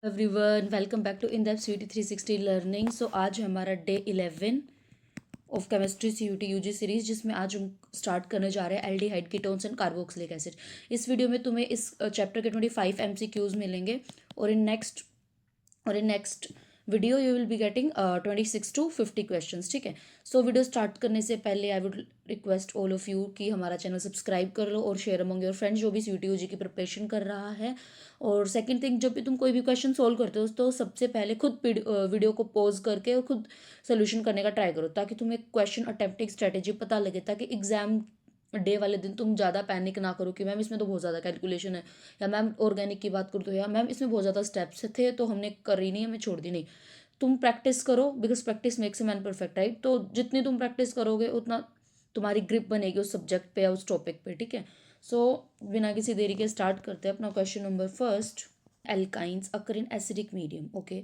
Everyone welcome back to in depth CUT 360 learning. So आज है हमारा day 11 of chemistry CUT UG series, जिसमें आज हम स्टार्ट करने जा रहे हैं aldehyde ketones and carboxylic acid. इस वीडियो में तुम्हें इस चैप्टर के 25 MCQs मिलेंगे और in next video you will be getting 26 to 50 questions. ठीक है। सो वीडियो स्टार्ट करने से पहले I would request all of you कि हमारा चैनल सब्सक्राइब कर लो और शेयर अमंग योर फ्रेंड्स जो भी CUT UG की प्रिपरेशन कर रहा है। और सेकंड थिंग, जब भी तुम कोई भी क्वेश्चन सोल्व करते हो तो सबसे पहले खुद वीडियो को पॉज करके और खुद सोल्यूशन करने का ट्राई करो, ताकि तुम्हें क्वेश्चन अटेम्प्टिंग स्ट्रेटेजी पता लगे, ताकि एग्जाम डे वाले दिन तुम ज़्यादा पैनिक ना करो कि मैम इसमें तो बहुत ज़्यादा कैलकुलेशन है, या मैम ऑर्गेनिक की बात करूँ तो या मैम इसमें बहुत ज़्यादा स्टेप्स थे तो हमने करी नहीं, हमें छोड़ दी नहीं। तुम प्रैक्टिस करो, because practice makes a man perfect, right. तो जितनी तुम प्रैक्टिस करोगे उतना तुम्हारी ग्रिप बनेगी उस सब्जेक्ट पे या उस टॉपिक पे। ठीक है। सो बिना किसी देरी के स्टार्ट करते हैं अपना question number first. Alkynes occur in acidic medium, okay,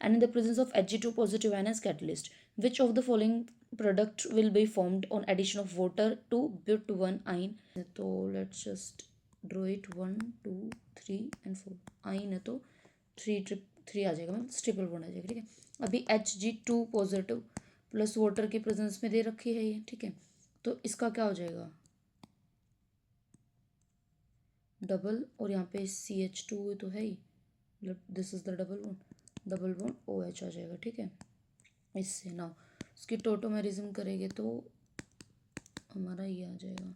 and in the presence of Ag2 positive ion as catalyst. Which of the following product will be formed on addition of water to but1 ion? तो let's just draw it 1 2 3 and 4। आइन है तो three आ जाएगा, मतलब triple bond आ जाएगा। ठीक है। अभी Hg2 पॉजिटिव प्लस वाटर की प्रेजेंस में दे रखी है ये। ठीक है। तो इसका क्या हो जाएगा, डबल, और यहाँ पे CH2 तो है ही, मतलब this is the double bond OH आ जाएगा। ठीक है। इससे ना उसकी टोटोमेरिज्म करेंगे तो हमारा ये आ जाएगा,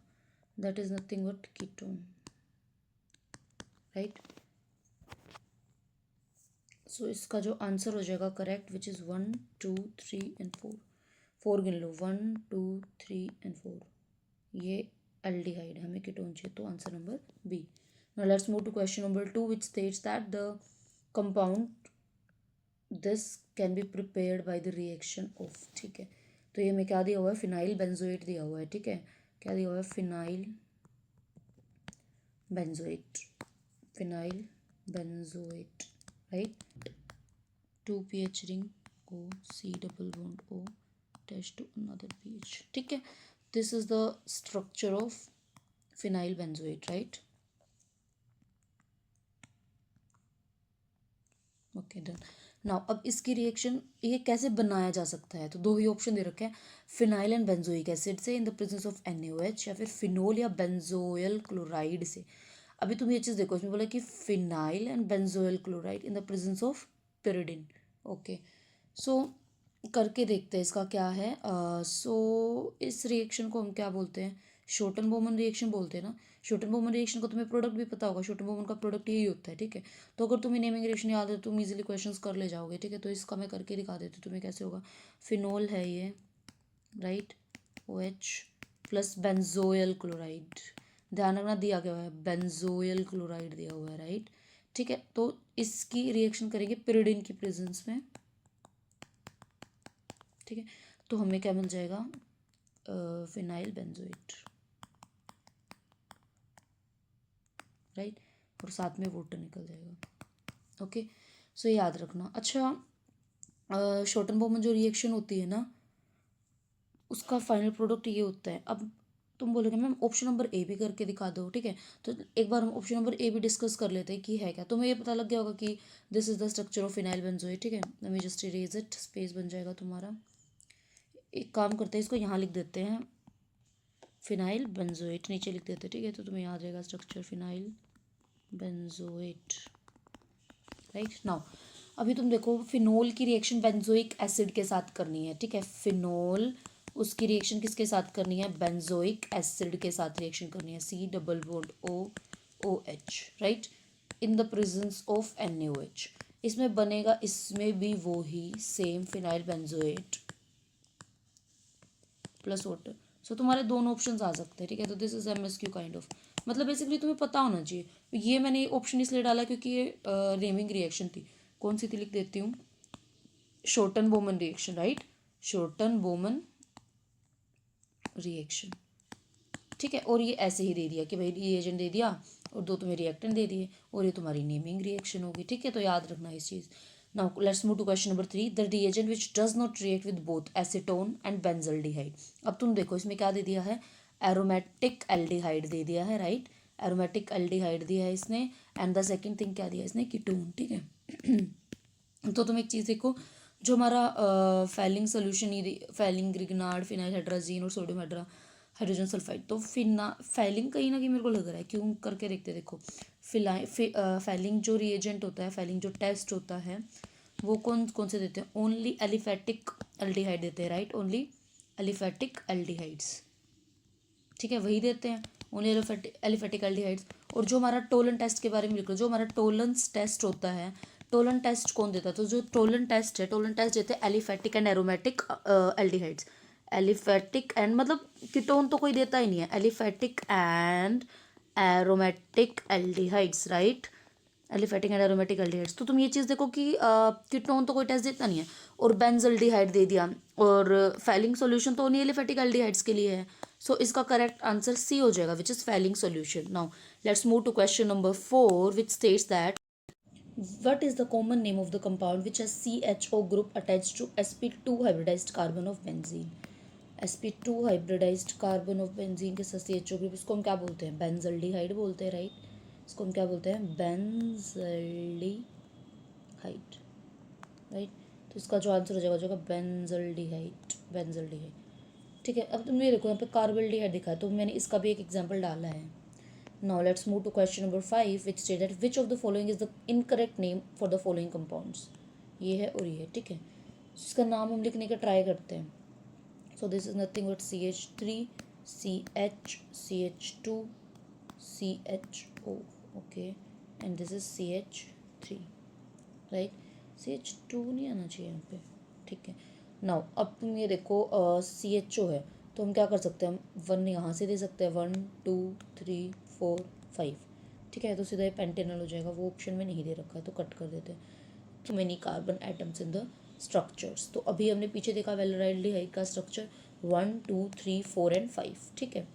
that is nothing but ketone, right. So इसका जो आंसर हो जाएगा करेक्ट, विच इज़ 1 2 3 एंड 4। 4 गिन लो, 1 2 3 एंड 4। ये एल्डिहाइड, हमें कीटोन चाहिए, तो answer number B. Now let's move to question number 2, which states that the compound this can be prepared by the reaction of. ठीक है। तो ये में क्या दिया हुआ है, फिनाइल बेंजोएट दिया हुआ है। ठीक है। क्या दिया हुआ है, phenyl benzoate, phenyl benzoate, right. 2 pH ring O, C double bond O attach to another pH। ठीक है। This is the structure of phenyl benzoate, right. Okay done. Now अब इसकी रिएक्शन ये कैसे बनाया जा सकता है, तो दो ही ऑप्शन दे रखे हैं, फिनाइल एंड बेंजोइक एसिड से इन द प्रेजेंस ऑफ NaOH, या फिर फिनोल या बेंजोयल क्लोराइड से। अभी तुम ये चीज़ देखो, इसमें बोला कि phenyl and benzoyl chloride in the presence of pyridine। Okay. So करके देखते हैं इसका क्या है। सो इस रिएक्शन को हम क्या बोलते हैं, शोटन बोमन रिएक्शन बोलते हैं ना। शोटन बोमन रिएक्शन को तुम्हें प्रोडक्ट भी पता होगा, शोटन बोमन का प्रोडक्ट यही होता है। ठीक है। तो अगर तुम्हें नेमिंग रिएक्शन याद है तो तुम इजीली क्वेश्चंस कर ले जाओगे। ठीक है। तो इसका मैं करके दिखा देती हूँ तुम्हें कैसे होगा। फिनोल है ये, right, OH plus benzoyl chloride, ध्यान रखना दिया गया है बेंजोयल क्लोराइड दिया हुआ है, राइट। ठीक है। तो इसकी रिएक्शन करेंगे pyridine की प्रेजेंस में। ठीक है। तो हमें क्या मिल जाएगा, फिनाइल बेंजोएट, राइट, और साथ में वाटर निकल जाएगा। ओके। सो याद रखना। अच्छा, शॉर्टन बोमन जो रिएक्शन होती है ना, उसका फाइनल प्रोडक्ट ये होता है। अब तुम बोलोगे मैम ऑप्शन नंबर ए भी करके दिखा दो। ठीक है। तो एक बार हम ऑप्शन नंबर ए भी डिस्कस कर लेते हैं कि है क्या। तुम्हें ये पता लग गया होगा कि this is the structure of phenyl benzoate. ठीक है। Let me just erase it, space बन जाएगा तुम्हारा। एक काम करते हैं, इसको यहाँ लिख देते हैं, फिनाइल बेंजोएट नीचे लिख देते हैं। ठीक है। तो तुम्हें याद रहेगा structure phenyl benzoate, right. Now अभी तुम देखो, फिनोल की रिएक्शन बेंजोइक एसिड के साथ करनी है। ठीक है। फिनोल उसकी रिएक्शन किसके साथ करनी है, बेंजोइक एसिड के साथ रिएक्शन करनी है, C double bond OH, right, in the presence of NaOH। इसमें बनेगा, इसमें भी वो ही same phenyl benzoate plus water. So तुम्हारे दोनों ऑप्शन आ सकते हैं। ठीक है। तो this is MSQ kind of, मतलब बेसिकली तुम्हें पता होना चाहिए। ये मैंने ऑप्शन इसलिए डाला क्योंकि ये नेमिंग रिएक्शन थी। कौन सी थी लिख देती हूँ, Schotten Baumann reaction, right, Schotten Baumann reaction. ठीक है। और ये ऐसे ही दे दिया कि भाई रिएजेंट दे दिया और दो तुम्हें रिएक्टेंट दे दिए और ये तुम्हारी नेमिंग रिएक्शन होगी। ठीक है। तो याद रखना इस चीज़। Now let's move to question number 3, the reagent which does not react with both acetone and benzaldehyde. अब तुम देखो इसमें क्या दे दिया है, एरोमेटिक एल्डिहाइड दे दिया है, राइट, एरोमेटिक एल्डिहाइड दिया है इसने। एंड द सेकेंड थिंग क्या दिया इसने, कीटोन। ठीक है। तो तुम एक चीज़ देखो, जो हमारा falling solution, falling Grignard, phenyl hydrazine और सोडियम हाइड्रोजन सल्फाइड, तो फैलिंग कहीं ना कहीं मेरे को लग रहा है, क्यों करके देखते देखो। फैलिंग जो रिएजेंट होता है, फैलिंग जो टेस्ट होता है, वो कौन कौन से देते हैं? ओनली एलिफेटिक एल्डिहाइड देते हैं, राइट, ओनली एलिफेटिक एल्डिहाइड्स, ठीक है, वही देते हैं, ओनली एलिफेटिक एल्डिहाइड्स। और जो हमारा टोलन टेस्ट के बारे में लिख लो, जो हमारा टोलेंस टेस्ट होता है, टोलन टेस्ट कौन देता है? तो जो टोलन टेस्ट है, टोलन टेस्ट देते हैं aliphatic and aromatic aldehydes. Aliphatic and मतलब कीटोन तो कोई देता ही नहीं है, aliphatic and aromatic aldehydes, right, aliphatic and aromatic aldehydes. तो तुम ये चीज़ देखो कि कीटोन तो कोई टेस्ट देता नहीं है, और बेंजल्डिहाइड दे दिया, और फैलिंग सॉल्यूशन तो ओनली एलिफेटिक एल्डिहाइड्स के लिए है। सो इसका करेक्ट आंसर सी हो जाएगा, which is Fehling solution. Now let's move to question number 4, which states that what is the common name of the compound which has CHO group attached to sp2 hybridized carbon of benzene? sp2 hybridized carbon of benzene के साथ CHO group, इसको हम क्या बोलते हैं? Benzaldehyde बोलते हैं, right, इसको हम क्या बोलते हैं? Benzaldehyde, right. तो इसका जो आंसर हो जाएगा बेंजल्डिहाइड, बेंजल्डिहाइड, ठीक है। अब तुम ये देखो, यहाँ पे कार्बल्डिहाइड दिखा है, तो मैंने इसका भी एक एग्जाम्पल डाला है। Now let's move to question number 5, which states that which of the following is the incorrect name for the following compounds? ये है और ये है, ठीक है। इसका नाम हम लिखने का ट्राई करते हैं। So this is nothing but CH3, CH, CH2, CHO, okay, and this is CH3, right? CH2 नहीं आना चाहिए यहाँ पे, ठीक है। नाउ अब तुम ये देखो, CHO है, तो हम क्या कर सकते हैं? हम 1 यहाँ से दे सकते हैं, 1 2 3 4 5, ठीक है। तो सीधा ये पेंटेनल हो जाएगा, वो ऑप्शन में नहीं दे रखा है, तो कट कर देते हैं। तो many carbon atoms in the structures, तो अभी हमने पीछे देखा वेलोराइल्डिहाइड का स्ट्रक्चर 1 2 3 4 एंड 5, ठीक है।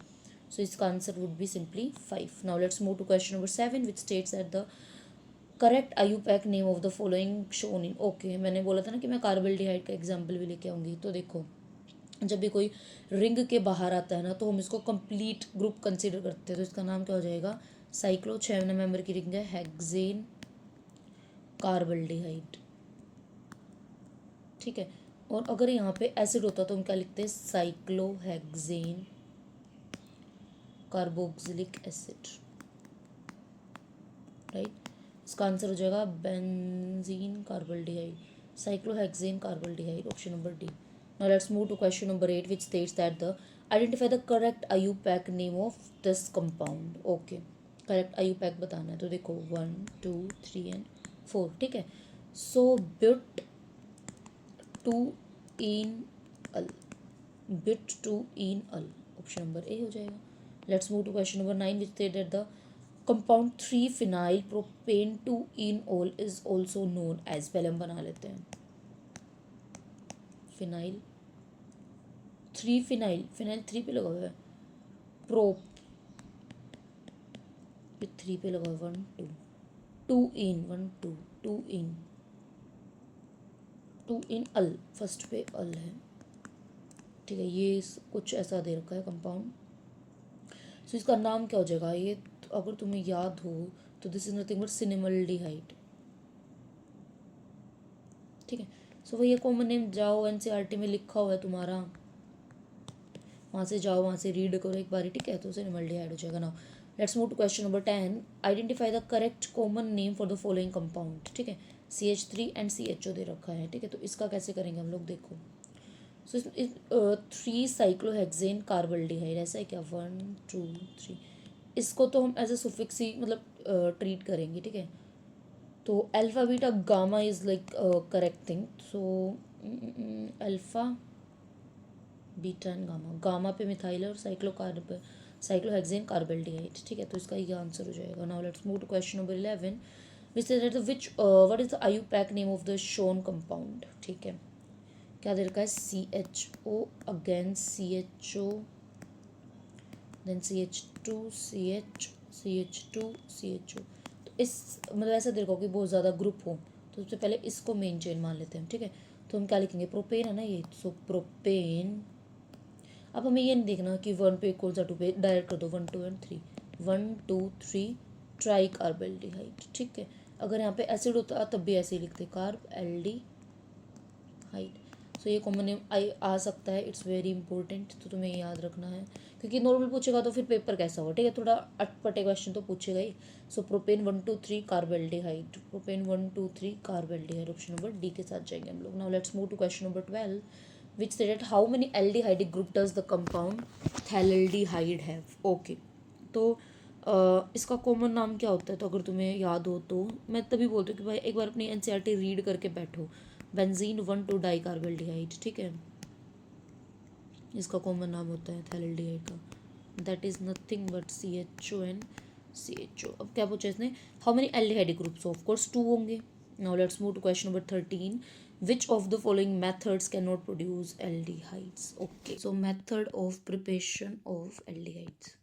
सो इसका answer would be simply 5। Now let's move to question number 7, which states at the correct IUPAC name of the following shown in, okay, मैंने बोला था ना कि मैं कार्बल्डिहाइड का एग्जाम्पल भी लेके आऊँगी। तो देखो, जब भी कोई रिंग के बाहर आता है ना, तो हम इसको कंप्लीट ग्रुप कंसीडर करते हैं, तो इसका नाम क्या हो जाएगा? साइक्लो, 6 मेंबर की रिंग है, हेक्सेन कार्बल्डिहाइड, ठीक है। और अगर यहाँ पे एसिड होता तो हम क्या लिखते हैं? Cyclohexane carboxylic acid, right. इसका आंसर हो जाएगा benzene carbaldehyde, cyclohexane carbaldehyde, option number D. Now let's move to question number 8, which states that the identify the correct IUPAC name of this compound, okay, correct IUPAC बताना है। तो देखो 1 2 3 and 4, ठीक है। So but two en al, but two en al, option number A हो जाएगा। Let's move to question number 9, which state that the compound 3 phenyl propane two en al is also known as, पहले हम बना लेते हैं। Phenyl 3 phenyl, phenyl 3 पे लगा हुआ है, प्रोप पे 3 पे लगा हुआ है, 1 2 2 इन 1 2 2 इन 2 इन अल, फर्स्ट पे अल है, ठीक है। ये कुछ ऐसा दे रखा है कंपाउंड। सो इसका नाम क्या हो जाएगा? ये अगर तुम्हें याद हो तो दिस इज नथिंग बट सिनेमल्डिहाइड, ठीक है। सो वही कॉमन नेम, जाओ एनसीईआरटी में लिखा हुआ है तुम्हारा, वहाँ से जाओ, वहाँ से रीड करो एक बार, ठीक है। तो सिनेमल्डिहाइड हो जाएगा। Now let's move to question number 10, identify the correct common name for the following compound, ठीक है। CH3 एंड CHO दे रखा है, ठीक है। तो इसका कैसे करेंगे हम लोग, देखो। सो 3 साइक्लोहेक्सेन कार्बल्डिहाइड, ऐसा है क्या? 1 2 3, इसको तो हम एज ए सुफिक्स ही मतलब ट्रीट करेंगे, ठीक है। तो alpha beta gamma is like correct thing, so alpha beta and gamma, gamma पे मिथाइल और साइक्लोहेक्सेन कार्बल्डिहाइड, ठीक है। तो इसका ये आंसर हो जाएगा। Now let's move to question number 11, which is that which what is the IUPAC name of the shown compound, ठीक है। क्या दे रखा है? CHO, again CHO, then CH2 CH, CH2 CHO। तो इस मतलब ऐसा देखो कि बहुत ज़्यादा ग्रुप हो, तो सबसे पहले इसको मेन चेन मान लेते हैं, ठीक है। तो हम क्या लिखेंगे? प्रोपेन है ना ये, सो प्रोपेन। अब हमें ये नहीं देखना कि 1 पे इक्वल 2 पे, डायरेक्ट कर दो 1 2 एंड 3, 1 2 3 ट्राई कार्बल्डिहाइड, ठीक है। अगर यहाँ पे एसिड होता तब भी ऐसे ही लिखते, कार्ब एल्डी हाइड। सो ये कॉमन नेम आ सकता है, इट्स वेरी इंपॉर्टेंट, तो तुम्हें ये याद रखना है, क्योंकि नॉर्मल पूछेगा तो फिर पेपर कैसा होगा, ठीक है, थोड़ा अटपटे क्वेश्चन तो पूछेगा ही। So propane 1 2 3 carbaldehyde, propane 1 2 3 carbaldehyde, option number D के साथ जाएंगे हम लोग। Now let's move to question number 12, which stated how many aldehydic group does the compound phthalaldehyde have. Okay, तो इसका कॉमन नाम क्या होता है, तो अगर तुम्हें याद हो तो मैं तभी बोलती हूँ कि भाई एक बार अपनी एनसीईआरटी रीड करके बैठो। बेंजीन 1 2 डाइकार्बेल्डिहाइड, ठीक है, इसका कॉमन नाम होता है थैलेल्डिहाइड का, that is nothing but CHON CHO। अब क्या पूछा इसने, how many aldehydic groups, of course 2 होंगे। Now let's move to question number 13, which of the following methods can not produce aldehydes. Okay, so method of preparation of aldehydes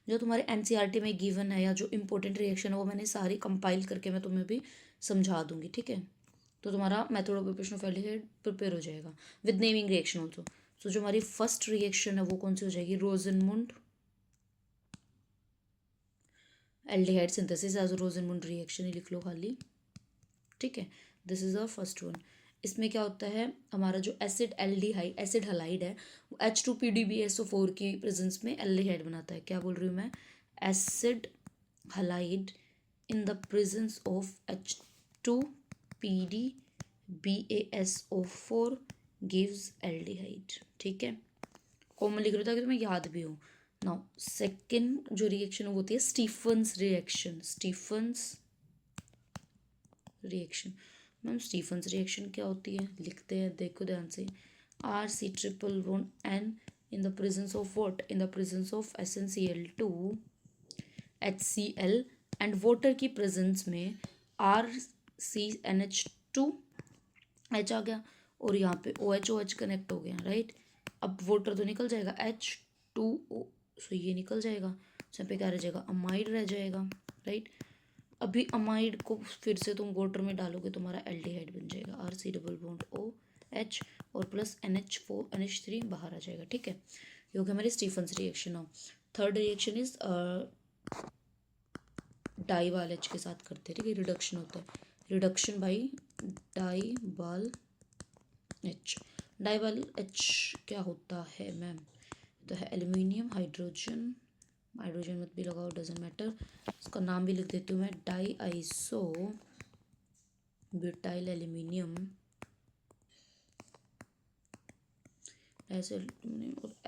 जो तुम्हारे NCERT में given है, या जो इंपॉर्टेंट रिएक्शन है वो मैंने सारी कंपाइल करके मैं तुम्हें भी समझा दूंगी, ठीक है। तो तुम्हारा method of preparation of aldehyde prepare हो जाएगा विद नेमिंग रिएक्शन ऑल्सो। सो जो हमारी फर्स्ट रिएक्शन है वो कौन सी हो जाएगी, रोजनमुंड एल्डिहाइड सिंथेसिस एज रोजनमुंड रिएक्शन ही लिख लो खाली, ठीक है, this is a first one. इसमें क्या होता है, हमारा जो एसिड एल्डिहाइड एसिड हलाइड है वो H2PDBSO4 की प्रेजेंस में एल्डिहाइड बनाता है। क्या बोल रही हूँ मैं, acid halide in the presence of H2PDBASO4 gives aldehyde, ठीक है, कॉमन लिख रहा था कि तुम्हें याद भी हो। नाउ सेकेंड जो रिएक्शन होती है Stephens reaction, Stephens reaction. Ma'am Stephens reaction क्या होती है, लिखते हैं, देखो ध्यान से, RC∼ in the presence of what, in the presence of SnCl2 HCl and water की प्रेजेंस में RCNH2 H आ गया, और यहाँ पे OH कनेक्ट हो गया, राइट। अब वाटर तो निकल जाएगा H2O, सो ये निकल जाएगा, यहाँ पे क्या रह जाएगा, अमाइड रह जाएगा, राइट। अभी अमाइड को फिर से तुम वाटर में डालोगे, तुम्हारा एल्डिहाइड बन जाएगा, RC∼OH और प्लस NH4NH3 बाहर आ जाएगा, ठीक है। ये हो गया हमारी स्टीफन्स रिएक्शन। हो थर्ड रिएक्शन इज डाइवाल एच के साथ करते हैं, ठीक है, रिडक्शन होता है, रिडक्शन बाई डाइवाल एच। डाइवाल एच क्या होता है मैम, तो है एल्यूमिनियम हाइड्रोजन, हाइड्रोजन मत भी लगाओ, डजेंट मैटर, इसका नाम भी लिख देती हूँ मैं, डाई आइसो ब्यूटाइल एल्यूमिनियम, ऐसे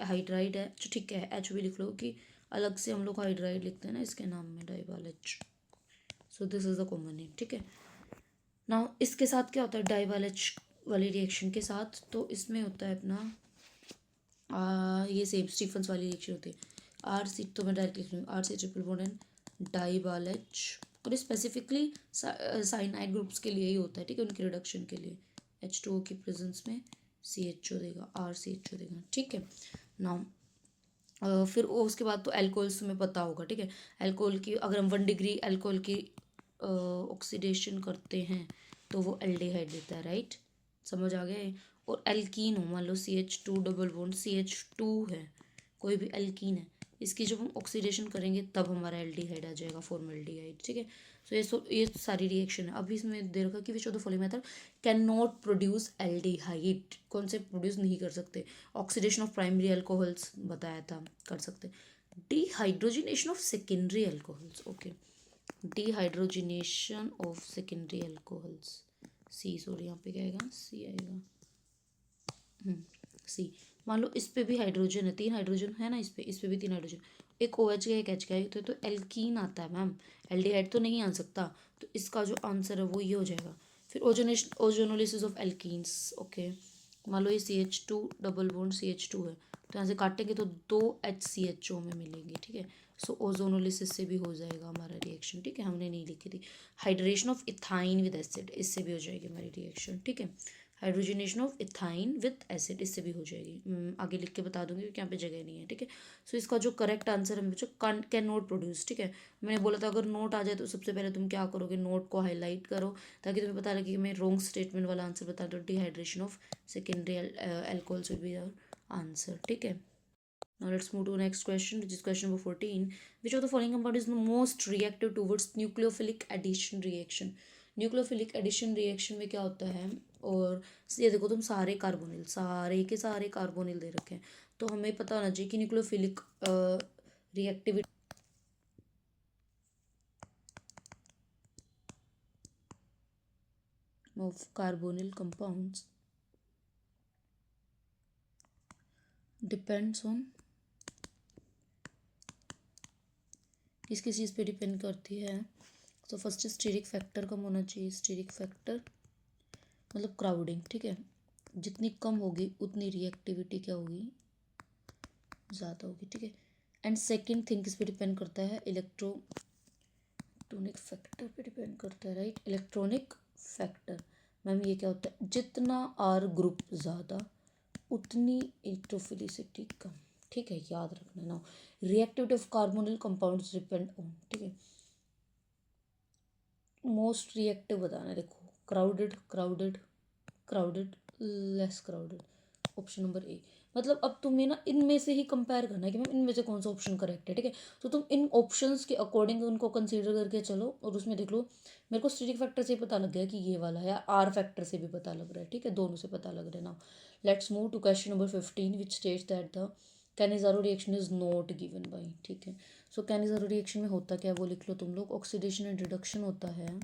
हाइड्राइड है, ठीक है, एच भी लिख लो कि अलग से हम लोग हाइड्राइड लिखते हैं ना इसके नाम में, डाइवाल एच। So this is the common name, ठीक है। नाउ इसके साथ क्या होता है डाइवाल एच वाली रिएक्शन के साथ, तो इसमें होता है अपना ये सेम स्टीफन्स वाली रिएक्शन होती है, RC, तो मैं डायरेक्ट लिख रही हूँ, RC∼ डाइवाल एच, और स्पेसिफिकली साइनाइड ग्रुप्स के लिए ही होता है, ठीक है, उनके रिडक्शन के लिए H2O की प्रेजेंस में CHO देगा, RCHO देगा, ठीक है। नाउ फिर उसके बाद तो एल्कोहल्स तुम्हें पता होगा, ठीक है, एल्कोहल की अगर हम 1 डिग्री एल्कोहल की ऑक्सीडेशन करते हैं तो वो एल्डिहाइड देता है, राइट, समझ आ गया है। और एल्कीन हो, मान लो CH2 डबल बॉन्ड CH2 है, कोई भी एल्कीन है, इसकी जब हम ऑक्सीडेशन करेंगे तब हमारा एल्डिहाइड आ जाएगा, फॉर्मल्डिहाइड, ठीक है। सो ये सारी रिएक्शन है। अभी इसमें दे रखा कि विच of the following method can not produce aldehyde, कौन से प्रोड्यूस नहीं कर सकते, ऑक्सीडेशन ऑफ प्राइमरी अल्कोहल्स बताया था कर सकते, dehydrogenation of secondary alcohols, okay, dehydrogenation of secondary alcohols, C, sorry यहाँ पे क्या आएगा, सी आएगा, सी। मान लो इस पे भी हाइड्रोजन है, 3 हाइड्रोजन है ना, इस पे भी 3 हाइड्रोजन, एक OH का एक H का है, तो एल्कीन आता है मैम, एल्डिहाइड तो नहीं आ सकता, तो इसका जो आंसर है वो ये हो जाएगा। फिर ओजोनोलिसिस ऑफ एल्कीन्स, ओके, मान लो ये CH2 डबल बॉन्ड CH2 है, तो यहाँ से काटेंगे तो 2HCHO में मिलेंगे, ठीक है। सो ओजोनोलिसिस से भी हो जाएगा हमारा रिएक्शन, ठीक है, हमने नहीं लिखी थी। Hydration of ethyne with acid, इससे भी हो जाएगी हमारी रिएक्शन, ठीक है। Hydrogenation of ethyne with acid, इससे भी हो जाएगी, आगे लिख के बता दूंगी क्योंकि यहाँ पे जगह नहीं है, ठीक है। सो इसका जो करेक्ट आंसर है बच्चों, कैन नोट प्रोड्यूस, ठीक है। मैंने बोला था अगर नोट आ जाए तो सबसे पहले तुम क्या करोगे, नोट को हाईलाइट करो ताकि तुम्हें पता लगे कि मैं रॉन्ग स्टेटमेंट वाला आंसर बता दूँ, dehydration of secondary alcohols will be our answer, ठीक है। Now let's move to next question, which is question number 14. Which of the following compound is the most reactive towards nucleophilic addition reaction? Nucleophilic addition reaction में क्या होता है, और ये देखो तुम सारे कार्बोनिल, सारे के सारे कार्बोनिल दे रखे हैं, तो हमें पता होना चाहिए कि nucleophilic reactivity of carbonyl compounds depends on, किस किस चीज़ पे डिपेंड करती है। तो फर्स्ट स्टीरिक फैक्टर कम होना चाहिए, स्टीरिक फैक्टर मतलब क्राउडिंग, ठीक है, जितनी कम होगी उतनी रिएक्टिविटी क्या होगी, ज़्यादा होगी, ठीक है। एंड सेकंड थिंग किस पे डिपेंड करता है, इलेक्ट्रोनिक फैक्टर पे डिपेंड करता है, राइट, इलेक्ट्रॉनिक फैक्टर। मैम ये क्या होता है, जितना आर ग्रुप ज़्यादा उतनी इलेक्ट्रोफिलिसिटी कम, ठीक है, याद रखना ना। Reactivity of carbonyl compounds depend on, ठीक है, मोस्ट रिएक्टिव बताना है, देखो crowded crowded crowded less crowded, option number ए। मतलब अब तुम्हें ना इनमें से ही कंपेयर करना है कि मैम इनमें से कौन सा ऑप्शन करेक्ट है, ठीक है। तो तुम इन ऑप्शंस के अकॉर्डिंग उनको कंसीडर करके चलो, और उसमें देख लो, मेरे को स्टीरिक फैक्टर से ही पता लग गया कि ये वाला है, आर फैक्टर से भी पता लग रहा है, ठीक है, दोनों से पता लग रहा है ना। Let's move to question number 15 which states that the Cannizzaro reaction is not given by, ठीक है। सो कैनिज़ारो रिएक्शन में होता क्या है वो लिख लो तुम लोग, ऑक्सीडेशन एंड रिडक्शन होता है,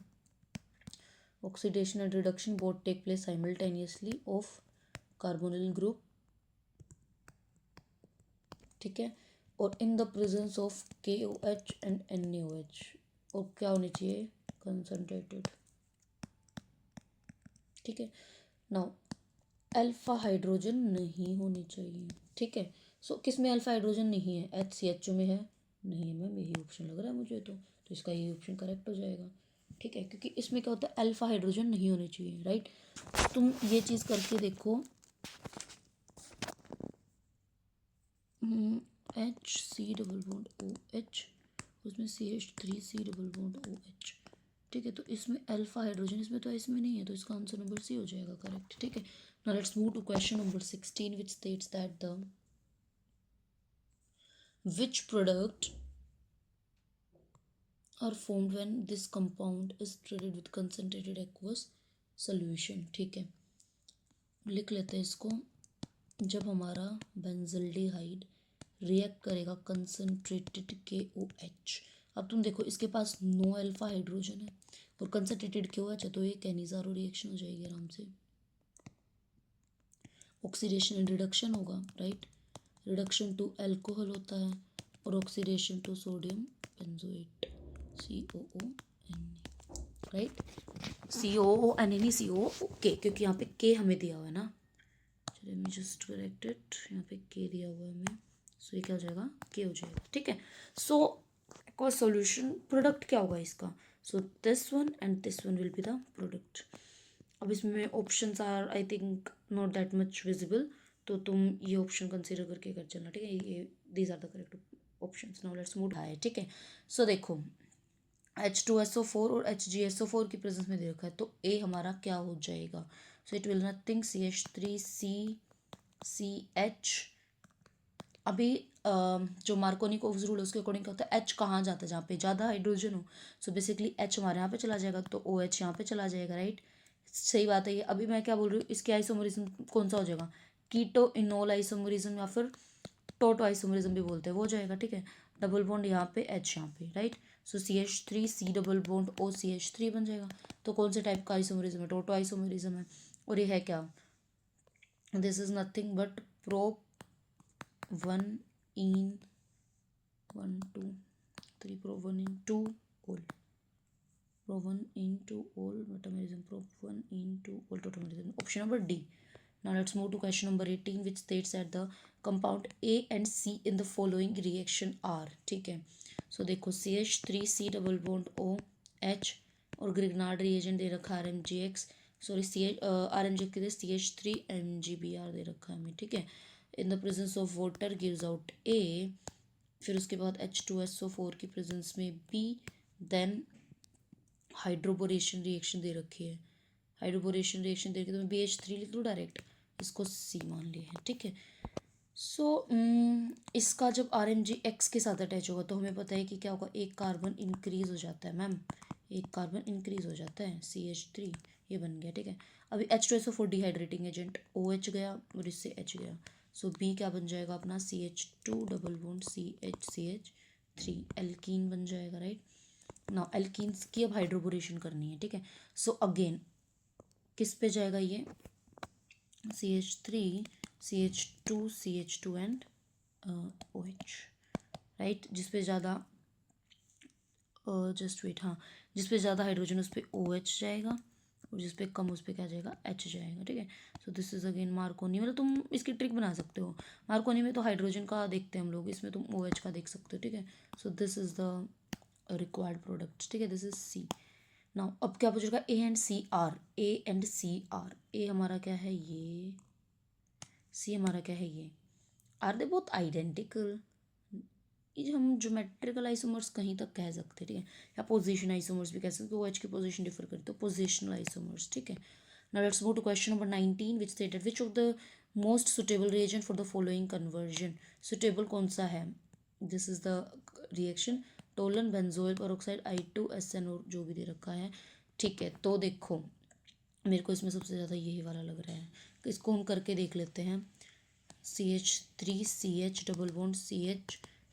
oxidation and reduction both take place simultaneously of carbonyl group, ठीक है, और इन the presence of KOH and NaOH, और क्या होनी चाहिए, कंसनट्रेटेड, ठीक है। नाउ अल्फा हाइड्रोजन नहीं होनी चाहिए, ठीक है। सो किस में अल्फा हाइड्रोजन नहीं है, HCHO में है, नहीं है मैम, यही ऑप्शन लग रहा है मुझे, तो इसका ये ऑप्शन करेक्ट हो जाएगा, ठीक है, क्योंकि इसमें क्या होता है, अल्फा हाइड्रोजन नहीं होनी चाहिए, राइट। तुम ये चीज़ करके देखो, HC डबल बॉन्ड OH, उसमें CH3C डबल बॉन्ड OH, ठीक है, तो इसमें अल्फा हाइड्रोजन, इसमें तो इसमें नहीं है, तो इसका आंसर नंबर सी हो जाएगा करेक्ट, ठीक है। Now let's move to question number 16 which states that the which product are formed when this compound is treated with concentrated aqueous solution, ठीक है, लिख लेते हैं इसको। जब हमारा बेंजल्डिहाइड रिएक्ट करेगा कंसनट्रेटेड KOH, अब तुम देखो इसके पास नो अल्फा हाइड्रोजन है और कंसनट्रेटेड KOH है, तो ये कैनिज़ारो रिएक्शन हो जाएगी आराम से, ऑक्सीडेशन एंड रिडक्शन होगा, राइट, रिडक्शन टू अल्कोहल होता है और oxidation to sodium benzoate, COONe, right, COONe COOK, क्योंकि यहाँ पे के हमें दिया हुआ है ना, चलिए मैं जस्ट करेक्टेड, यहाँ पे के दिया हुआ है हमें, सो ये क्या हो जाएगा, के हो जाएगा, ठीक है। सो एक्वा सॉल्यूशन प्रोडक्ट क्या होगा इसका, so this one and this one will be the product. अब इसमें options are I think not that much visible, तो तुम ये ऑप्शन कंसीडर करके कर चलना, ठीक है, ये these are the correct options. Now let's move है, ठीक है। सो देखो H2SO4 और HgSO4 की प्रेजेंस में दे रखा है, तो ए हमारा क्या हो जाएगा, so it will nothing CH3CCH। अभी जो मार्कोनिकोव्स रूल है उसके अकॉर्डिंग क्या होता है, एच कहाँ जाता है, जहाँ पे ज़्यादा हाइड्रोजन हो, सो बेसिकली एच हमारे यहाँ पे चला जाएगा, तो OH यहाँ पे चला जाएगा, राइट, सही बात है ये। अभी मैं क्या बोल रही हूँ, इसके आइसोमरिज्म कौन सा हो जाएगा, कीटो इनोल आइसोमरिज्म या फिर टोटो आइसोमरिज्म भी बोलते हैं, वो हो जाएगा, ठीक है। डबल बॉन्ड यहाँ पे H यहाँ पे, राइट, सो CH3C डबल बॉन्ड OCH3 बन जाएगा। तो कौन से टाइप का आइसोमरिज्म है, टोटो आइसोमरिज्म है, और ये है क्या, this is nothing but prop 1 in 1 2 3 pro 1 in 2 all pro 1 in 2 all metamerism pro 1 in 2 all tautomerism, option number D. Now let's move to question number 18 which states that the compound A and C in the following reaction are, ठीक है। सो देखो CH3C double bond OH और Grignard reagent दे रखा RMGX, sorry RMGX के लिए CH3MgBr दे रखा है हमें, ठीक है। इन the presence of water gives out A, फिर उसके बाद H2SO4 की प्रेजेंस में B, देन हाइड्रोबोरेशन रिएक्शन दे रखी है, हाइड्रोबोरेशन रिएक्शन दे रखी है, तो मैं BH3 लिख दूँ डायरेक्ट, इसको C मान लिया है, ठीक है। सो इसका जब आर एम जी एक्स के साथ अटैच होगा तो हमें पता है कि क्या होगा, एक कार्बन इंक्रीज हो जाता है मैम, एक कार्बन इंक्रीज हो जाता है, CH3 ये बन गया। ठीक है, अभी H2SO4 डिहाइड्रेटिंग एजेंट, OH गया और इससे H गया, सो बी क्या बन जाएगा अपना, CH2 double bond CH3 alkene बन जाएगा, राइट। नाउ एल्कीन्स की अब हाइड्रोबोरेशन करनी है। ठीक है, सो अगेन किस पे जाएगा ये, CH3 CH2 and OH, right. जिस पे ज़्यादा जस्ट वेट, हाँ, जिस पे ज़्यादा हाइड्रोजन उस पर OH जाएगा और जिस पे कम उस पर क्या जाएगा, H जाएगा। ठीक है, so this is again Markovnikov, मतलब तुम इसकी ट्रिक बना सकते हो। मार्कोनी में तो हाइड्रोजन का देखते हैं हम लोग, इसमें तुम OH का देख सकते हो। ठीक है, so this is the required product. ठीक है, दिस इज C। नाउ अब क्या पूछेगा, A एंड C आर, ए हमारा क्या है ये, सी हमारा क्या है ये, आर दे बोथ आइडेंटिकल, ये हम ज्योमेट्रिकल आइसोमर्स कहीं तक कह सकते हैं। ठीक है, या पोजीशन आइसोमर्स भी कह सकते हैं, OH की पोजीशन डिफर करते हो, पोजिशनल आइसोमर्स। ठीक है, now let's move to question number 19 which stated which of the most suitable reagent for the following conversion, suitable कौन सा है, this is the reaction Tollen benzoyl peroxide I2SNO जो भी दे रखा है। ठीक है, तो देखो मेरे को इसमें सबसे ज़्यादा यही वाला लग रहा है, तो इसको हम करके देख लेते हैं। CH3 CH double bond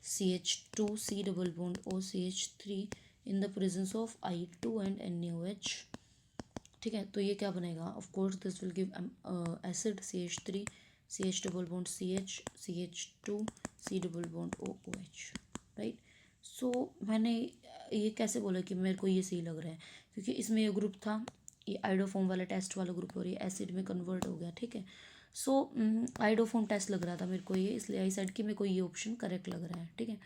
CH2 C double bond O CH3 in the presence of I2 and NaOH। ठीक है, तो ये क्या बनेगा, of course this will give acid CH3 CH double bond CH2 C double bond OOH, right. So मैंने ये कैसे बोला कि मेरे को ये सही लग रहा है, क्योंकि इसमें ये ग्रुप था, ये आइडोफॉर्म वाला टेस्ट वाला ग्रुप, और ये एसिड में कन्वर्ट हो गया। ठीक है, सो आइडोफॉर्म टेस्ट लग रहा था मेरे को ये, इसलिए आई सेड कि मेरे को ये ऑप्शन करेक्ट लग रहा है। ठीक है,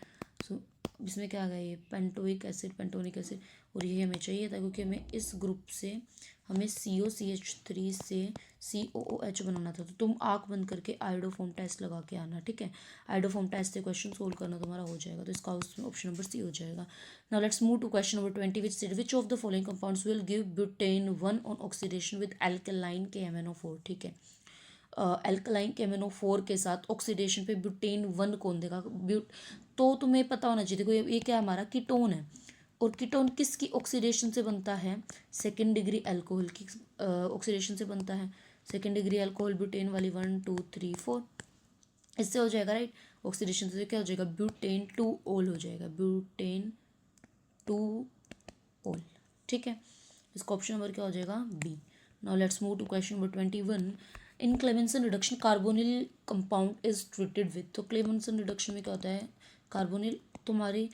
सो इसमें क्या आ गया, ये पेंटोइक एसिड, पेंटोनिक एसिड, और ये हमें चाहिए था क्योंकि हमें इस ग्रुप से हमें COCH3 से COOH बनाना था। तो तुम आँख बंद करके आइडोफॉर्म टेस्ट लगा के आना। ठीक है, आइडोफॉर्म टेस्ट से क्वेश्चन सोल्व करना तुम्हारा हो जाएगा, तो इसका उसमें ऑप्शन नंबर C हो जाएगा। Now let's move to question number 20 which state which of the following compounds will give butane 1 on oxidation with alkaline KMnO4। ठीक है, एल्कलाइन KMnO4 के साथ ऑक्सीडेशन पे ब्यूटेन 1 कौन देगा, तो तुम्हें पता होना चाहिए। देखो ये क्या हमारा कीटोन है, और कीटोन किसकी ऑक्सीडेशन से बनता है, सेकेंड डिग्री अल्कोहल की ऑक्सीडेशन से बनता है। सेकेंड डिग्री अल्कोहल ब्यूटेन वाली 1 2 3 4 इससे हो जाएगा, राइट। ऑक्सीडेशन से क्या हो जाएगा, ब्यूटेन 2 ओल हो जाएगा, ब्यूटेन 2 ओल। ठीक है, इसका ऑप्शन नंबर क्या हो जाएगा, B। Now let's move to question number 21 in Clemmensen reduction carbonyl compound is treated with, तो क्लेमेंसन रिडक्शन में क्या होता है, कार्बोनिल तुम्हारी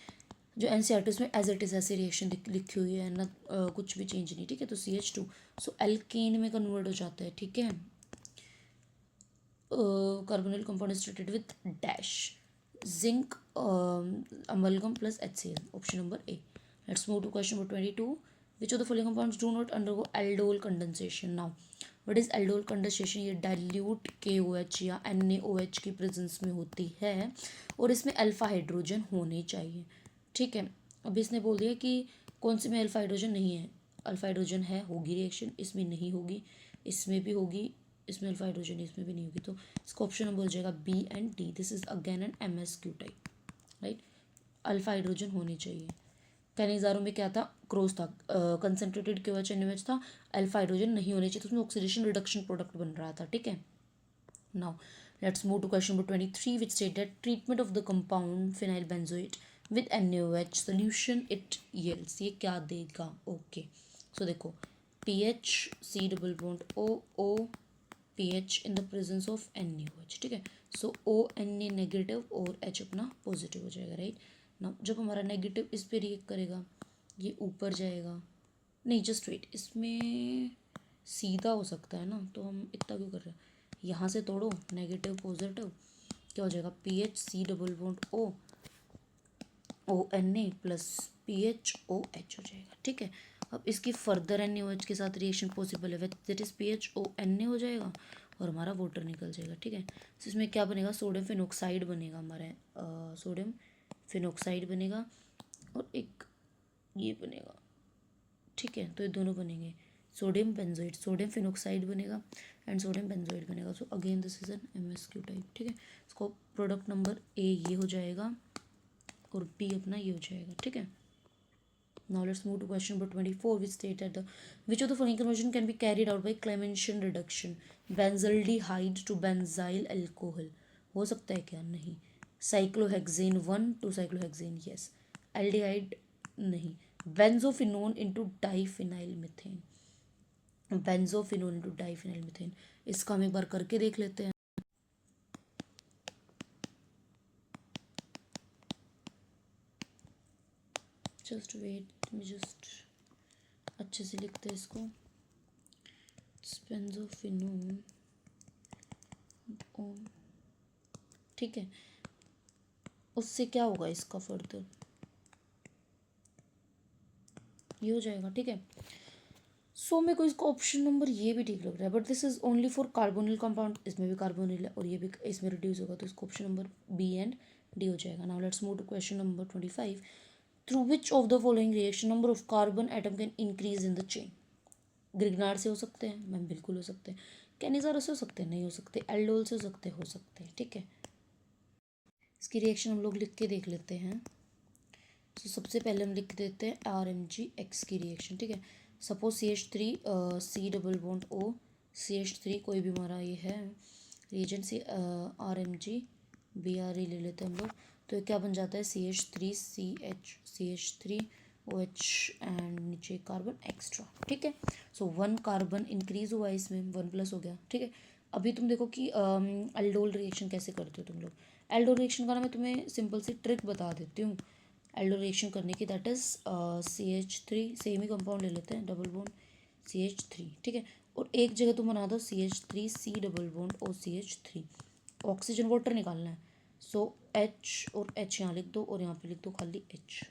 जो NCERT में एज इट इज़ ऐसी रिएक्शन लिखी हुई है ना, कुछ भी चेंज नहीं। ठीक है, तो CH2 सो एल्केन में कन्वर्ट हो जाता है। ठीक है, carbonyl compound is treated with dash zinc amalgam plus HCl, option number A। Let's move to question number 22 which of the following compounds do not undergo aldol condensation. Now what is aldol condensation, ये dilute KOH या NaOH की presence में होती है, और इसमें alpha hydrogen होने चाहिए। ठीक है, अब इसने बोल दिया कि कौन सी में अल्फा हाइड्रोजन नहीं है, अल्फा हाइड्रोजन है, होगी रिएक्शन, इसमें नहीं होगी, इसमें भी होगी, इसमें अल्फा हाइड्रोजन इसमें भी नहीं होगी, तो इसका ऑप्शन नंबर हो जाएगा B and D। This is again an MsQ type, right. Alpha hydrogen होनी चाहिए। कैनिजारों में क्या था, क्रॉस था, कंसनट्रेटेड KOH NaOH था, अल्फा हाइड्रोजन नहीं होने चाहिए, तो उसमें ऑक्सीडेशन रिडक्शन प्रोडक्ट बन रहा था। ठीक है, now let's move to question number 23 which state that treatment of the compound phenyl benzoate with NaOH solution it yields, ये क्या देगा। ओके, सो देखो PH C double bond O PH in the presence of NaOH। ठीक है, सो ONa negative और H अपना positive हो जाएगा, राइट। ना जब हमारा नेगेटिव इस पे रिएक्ट करेगा, ये ऊपर जाएगा, नहीं जस्ट वेट, इसमें सीधा हो सकता है ना, तो हम इतना क्यों कर रहे हैं, यहाँ से तोड़ो, नेगेटिव पॉजिटिव क्या हो जाएगा, PH C double bond ONa plus PHOH हो जाएगा। ठीक है, अब इसकी फर्दर NaOH के साथ रिएक्शन पॉसिबल है, दैट इज PHONa हो जाएगा और हमारा वाटर निकल जाएगा। ठीक है, तो इसमें क्या बनेगा, सोडियम फिनॉक्साइड बनेगा हमारा, सोडियम फिनॉक्साइड बनेगा, और एक ये बनेगा। ठीक है, तो ये दोनों बनेंगे, सोडियम बेंजोइड, सोडियम फिनोक्साइड बनेगा एंड सोडियम बेंजोइड बनेगा. So again this is an MsQ type. ठीक है, इसको प्रोडक्ट नंबर A ये हो जाएगा और B अपना ये हो जाएगा. ठीक है. Now let's move to question number 24, which stated the which of the following conversion can be carried out by Clemmenstian reduction? Benzaldehyde to benzyl alcohol. हो सकता है क्या? नहीं. Cyclohexane 1 to cyclohexane, yes. Aldehyde नहीं. Benzophenone into diphenyl methane. Benzophenone into diphenyl methane. इसका हम एक बार करके देख लेते हैं. जस्ट वेट, मैं जस्ट अच्छे से लिखते हैं इसको. बेंजोफिनोन. ठीक है, उससे क्या होगा इसका फर्दर, ये हो जाएगा. ठीक है. सो मेरे को इसका ऑप्शन नंबर ये भी ठीक लग रहा है, but this is only for carbonyl compound. इसमें भी कार्बोनिल है और ये भी इसमें रिड्यूस होगा, तो इसका option number B and D हो जाएगा. Now let's move to question number 25. Through which of the following reaction number of carbon atom can increase in the chain? Grignard से हो सकते हैं मैम, बिल्कुल हो सकते हैं. कैनिज़ारो से हो सकते हैं, नहीं हो सकते. एल्डोल से हो सकते हैं. ठीक है, इसकी रिएक्शन हम लोग लिख के देख लेते हैं. तो सबसे पहले हम लिख देते हैं RMgX की रिएक्शन. ठीक है, suppose CH3 C double bond O CH3 कोई भी हमारा ये है रिएजेंट से RMg BRE ले लेते हैं हम लोग. तो क्या बन जाता है? CH3CH3OH एंड नीचे कार्बन एक्स्ट्रा. ठीक है, सो 1 कार्बन इंक्रीज हुआ इसमें, 1 प्लस हो गया. ठीक है, अभी तुम देखो कि एल्डोल रिएक्शन कैसे करते हो तुम लोग. एल्डोल रिएक्शन का ना मैं तुम्हें सिंपल सी ट्रिक बता देती हूँ एल्डोल रिएक्शन करने की. That is CH3 same he compound ले लेते हैं, डबल बॉन्ड CH3. ठीक है, और एक जगह तुम बना दो CH3 C double bond OCH3. Oxygen water निकालना है, सो H और H यहाँ लिख दो और यहाँ पे लिख दो खाली H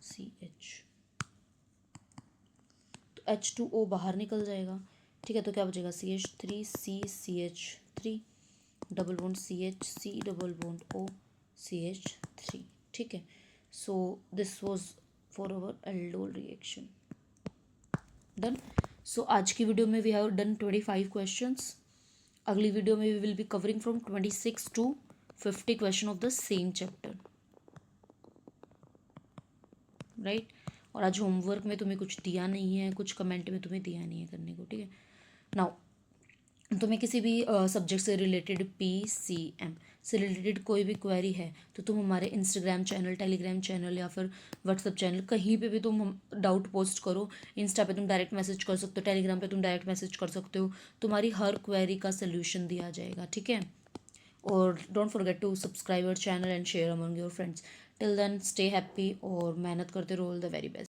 CH. तो H2O बाहर निकल जाएगा. ठीक है, तो क्या बचेगा? CH3C CH3 double bond CH C double bond O CH3. ठीक है, so this was for our aldol reaction. Done. So आज की वीडियो में वी हैव डन 25 क्वेश्चंस. अगली वीडियो में we will be covering from 26 to 50 question of the same chapter. Right. और आज homework में तुम्हें कुछ दिया नहीं है, कुछ कमेंट में तुम्हें दिया नहीं है करने को. ठीक है, नाउ तुम्हें किसी भी सब्जेक्ट से रिलेटेड PCM से रिलेटेड कोई भी क्वेरी है तो तुम हमारे इंस्टाग्राम चैनल, टेलीग्राम चैनल या फिर व्हाट्सअप चैनल कहीं पे भी तुम डाउट पोस्ट करो. इंस्टा पे तुम डायरेक्ट मैसेज कर सकते हो, टेलीग्राम पे तुम डायरेक्ट मैसेज कर सकते हो. तुम्हारी हर क्वेरी का सोल्यूशन दिया जाएगा. ठीक है, और don't forget to subscribe our channel and share among your friends. Till then stay happy और मेहनत करते रहो. All the very best.